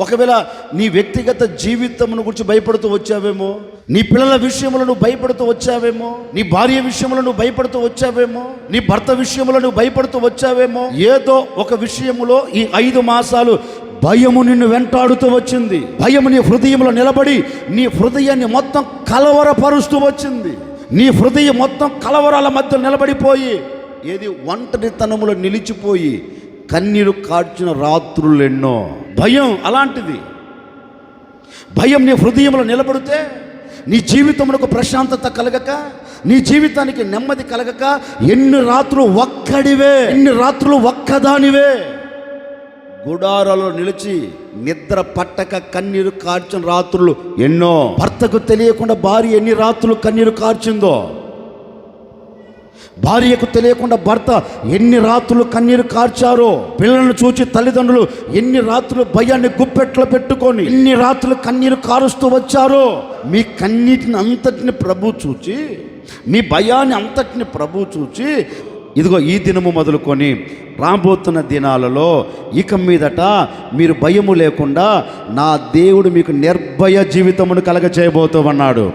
ఒకవేళ నీ వ్యక్తిగత జీవితమును గురించి భయపడుతూ వచ్చావేమో, నీ పిల్లల విషయంలో నువ్వు భయపడుతూ వచ్చావేమో, నీ భార్య విషయంలో నువ్వు భయపడుతూ వచ్చావేమో, నీ భర్త విషయంలో నువ్వు భయపడుతూ వచ్చావేమో. ఏదో ఒక విషయములో ఈ 5 మాసాలు భయము నిన్ను వెంటాడుతూ వచ్చింది. భయము నీ హృదయంలో నిలబడి నీ హృదయాన్ని మొత్తం కలవరపరుస్తూ వచ్చింది. నీ హృదయం మొత్తం కలవరాల మధ్య నిలబడిపోయి ఏది ఒంటరితనములో నిలిచిపోయి కన్నీరు కార్చిన రాత్రులు ఎన్నో. భయం అలాంటిది. భయం నీ హృదయంలో నిలబడితే నీ జీవితంలో ప్రశాంతత కలగక, నీ జీవితానికి నెమ్మది కలగక ఎన్ని రాత్రులు ఒక్కడివే, ఎన్ని రాత్రులు ఒక్కదానివే గుడారాలో నిలిచి నిద్ర పట్టక కన్నీరు కార్చిన రాత్రులు ఎన్నో. భర్తకు తెలియకుండా భార్య ఎన్ని రాత్రులు కన్నీరు కార్చిందో, భార్యకు తెలియకుండా భర్త ఎన్ని రాత్రులు కన్నీరు కార్చారో, పిల్లలను చూచి తల్లిదండ్రులు ఎన్ని రాత్రులు భయాన్ని గుప్పెట్లో పెట్టుకొని ఎన్ని రాత్రులు కన్నీరు కారుస్తూ వచ్చారో. మీ కన్నీటిని అంతటిని ప్రభు చూచి, మీ భయాన్ని అంతటిని ప్రభు చూచి, ఇదిగో ఈ దినము మొదలుకొని రాబోతున్న దినాలలో ఇక మీదట మీరు భయము లేకుండా నా దేవుడు మీకు నిర్భయ జీవితమును కలగచేయబోతూ ఉన్నాడు.